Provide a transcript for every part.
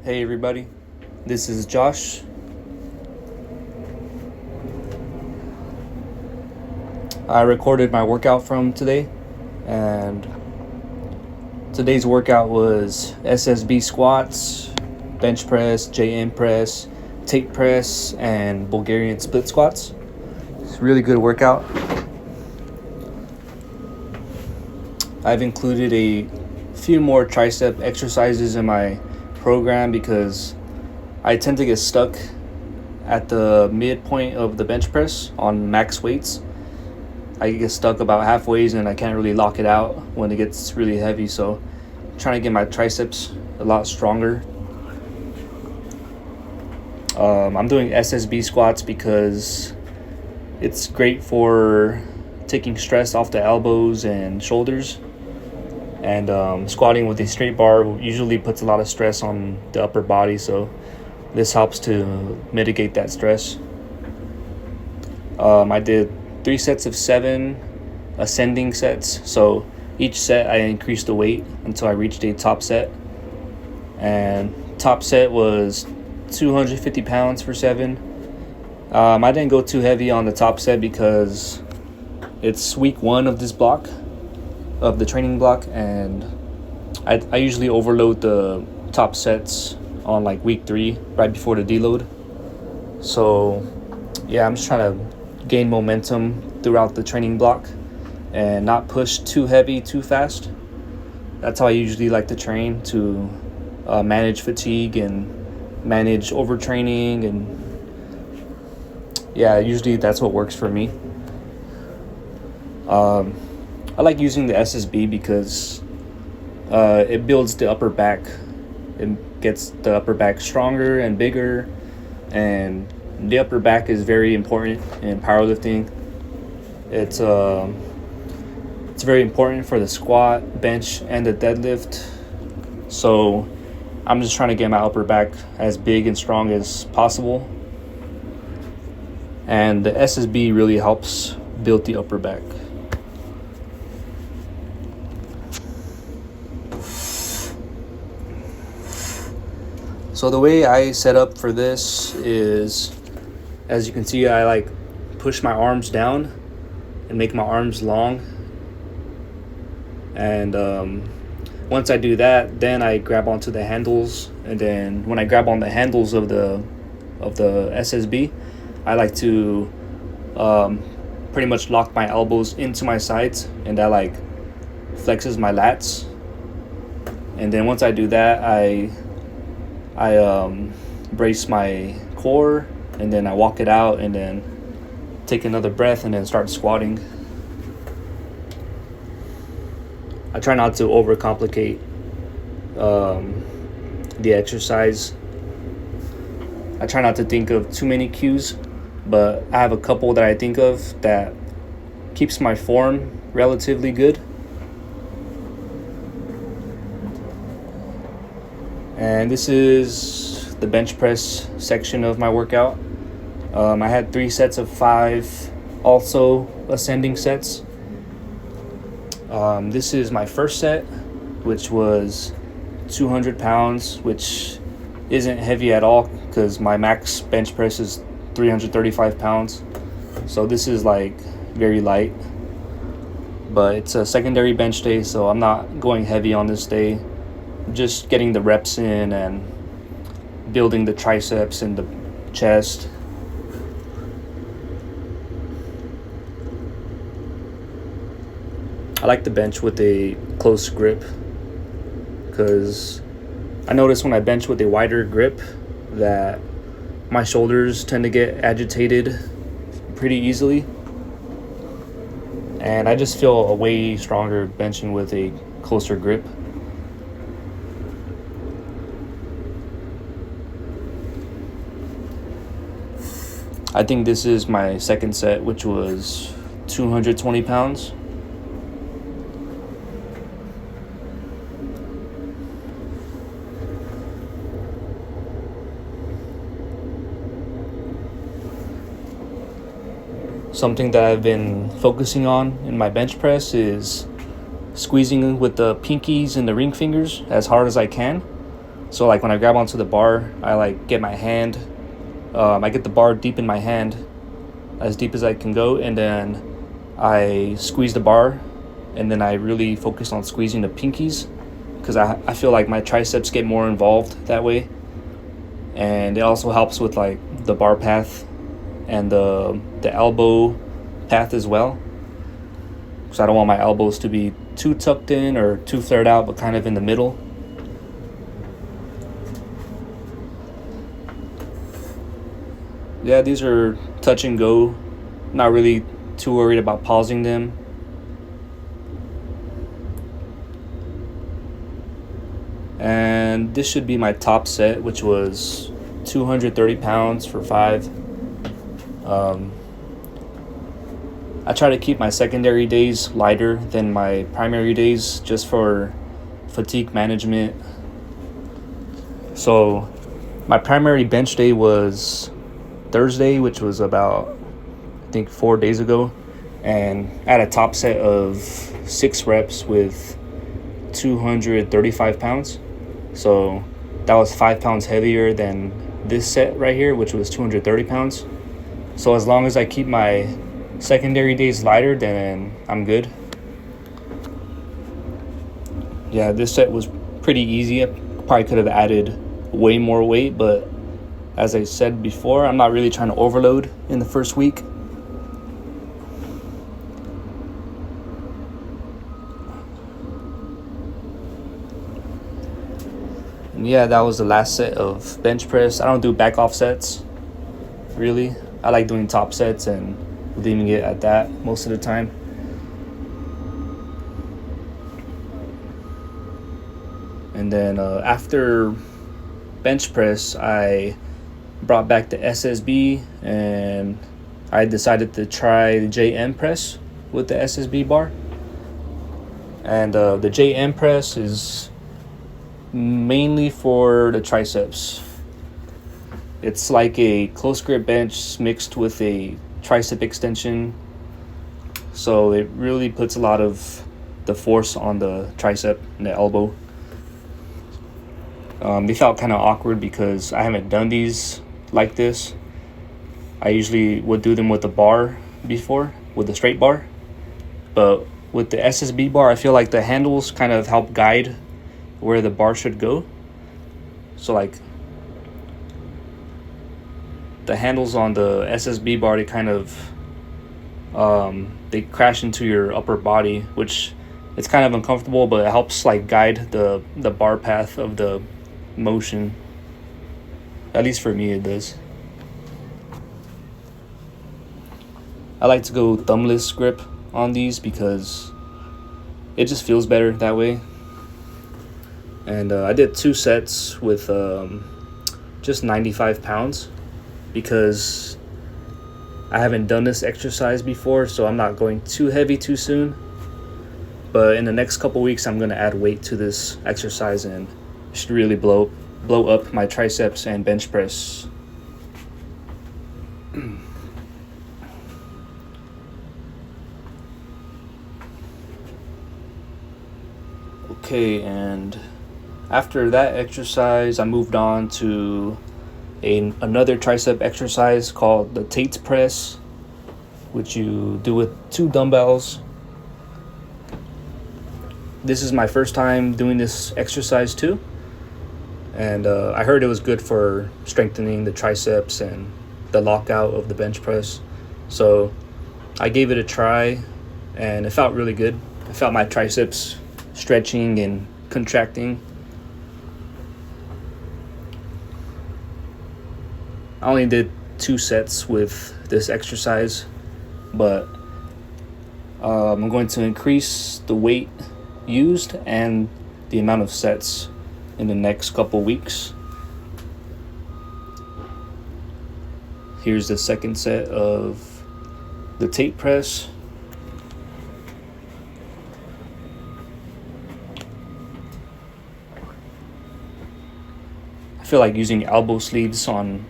Hey everybody, this is Josh. I recorded my workout from today, and today's workout was SSB squats, bench press, JM press, Tate press, and Bulgarian split squats. It's a really good workout. I've included a few more tricep exercises in my program because I tend to get stuck at the midpoint of the bench press on max weights. I get stuck about halfway and I can't really lock it out when it gets really heavy, so I'm trying to get my triceps a lot stronger. I'm doing SSB squats because it's great for taking stress off the elbows and shoulders. And squatting with a straight bar usually puts a lot of stress on the upper body, so this helps to mitigate that stress. I did 3 sets of 7 ascending sets, so each set I increased the weight until I reached a top set. And top set was 250 pounds for 7. I didn't go too heavy on the top set because it's week 1 of this block, of the training block, and I usually overload the top sets on like week 3 right before the deload. So yeah, I'm just trying to gain momentum throughout the training block and not push too heavy too fast. That's how I usually like to train, to manage fatigue and manage overtraining, and yeah, usually that's what works for me. I like using the SSB because it builds the upper back. It gets the upper back stronger and bigger, and the upper back is very important in powerlifting. It's very important for the squat, bench, and the deadlift. So I'm just trying to get my upper back as big and strong as possible, and the SSB really helps build the upper back. So the way I set up for this is, as you can see, I like push my arms down and make my arms long. And once I do that, then I grab onto the handles. And then when I grab on the handles of the SSB, I like to pretty much lock my elbows into my sides, and that like flexes my lats. And then once I do that, I brace my core, and then I walk it out, and then take another breath, and then start squatting. I try not to overcomplicate the exercise. I try not to think of too many cues, but I have a couple that I think of that keeps my form relatively good. And this is the bench press section of my workout. I had 3 sets of 5, also ascending sets. This is my first set, which was 200 pounds, which isn't heavy at all because my max bench press is 335 pounds. So this is like very light, but it's a secondary bench day, so I'm not going heavy on this day. Just getting the reps in and building the triceps and the chest. I like the bench with a close grip because I notice when I bench with a wider grip that my shoulders tend to get agitated pretty easily, and I just feel a way stronger benching with a closer grip. I think this is my second set, which was 220 pounds. Something that I've been focusing on in my bench press is squeezing with the pinkies and the ring fingers as hard as I can. So like when I grab onto the bar, I like get my hand, I get the bar deep in my hand, as deep as I can go, and then I squeeze the bar, and then I really focus on squeezing the pinkies, because I feel like my triceps get more involved that way, and it also helps with like the bar path and the elbow path as well, because I don't want my elbows to be too tucked in or too flared out, but kind of in the middle. Yeah, these are touch and go. Not really too worried about pausing them. And this should be my top set, which was 230 pounds for 5. I try to keep my secondary days lighter than my primary days, just for fatigue management. So my primary bench day was Thursday, which was about, I think, 4 days ago, and I had a top set of 6 reps with 235 pounds. So that was 5 pounds heavier than this set right here, which was 230 pounds. So as long as I keep my secondary days lighter, then I'm good. Yeah, this set was pretty easy. I probably could have added way more weight, but as I said before, I'm not really trying to overload in the first week. And yeah, that was the last set of bench press. I don't do back off sets, really. I like doing top sets and leaving it at that most of the time. And then after bench press, I brought back the SSB, and I decided to try the JM press with the SSB bar. And the JM press is mainly for the triceps. It's like a close grip bench mixed with a tricep extension, so it really puts a lot of the force on the tricep and the elbow. They felt kind of awkward because I haven't done these like this. I usually would do them with the bar before, with the straight bar, but with the SSB bar, I feel like the handles kind of help guide where the bar should go. So like the handles on the SSB bar, they kind of they crash into your upper body, which it's kind of uncomfortable, but it helps like guide the bar path of the motion. At least for me, it does. I like to go thumbless grip on these because it just feels better that way. And I did 2 sets with just 95 pounds because I haven't done this exercise before, so I'm not going too heavy too soon. But in the next couple weeks, I'm going to add weight to this exercise and should really blow up my triceps and bench press. Okay, and after that exercise, I moved on to another tricep exercise called the Tate press, which you do with 2 dumbbells. This is my first time doing this exercise too, and I heard it was good for strengthening the triceps and the lockout of the bench press. So I gave it a try, and it felt really good. I felt my triceps stretching and contracting. I only did 2 sets with this exercise, but I'm going to increase the weight used and the amount of sets in the next couple weeks. Here's the second set of the Tate press. I feel like using elbow sleeves on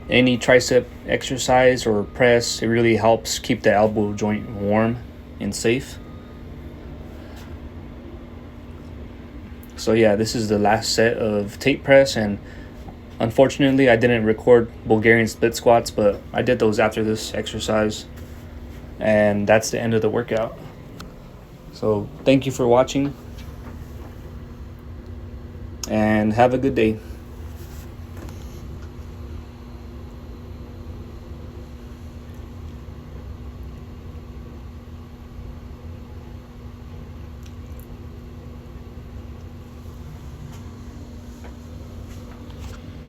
any tricep exercise or press, it really helps keep the elbow joint warm and safe. So yeah, this is the last set of Tate press, and unfortunately I didn't record Bulgarian split squats, but I did those after this exercise. And that's the end of the workout. So thank you for watching, and have a good day.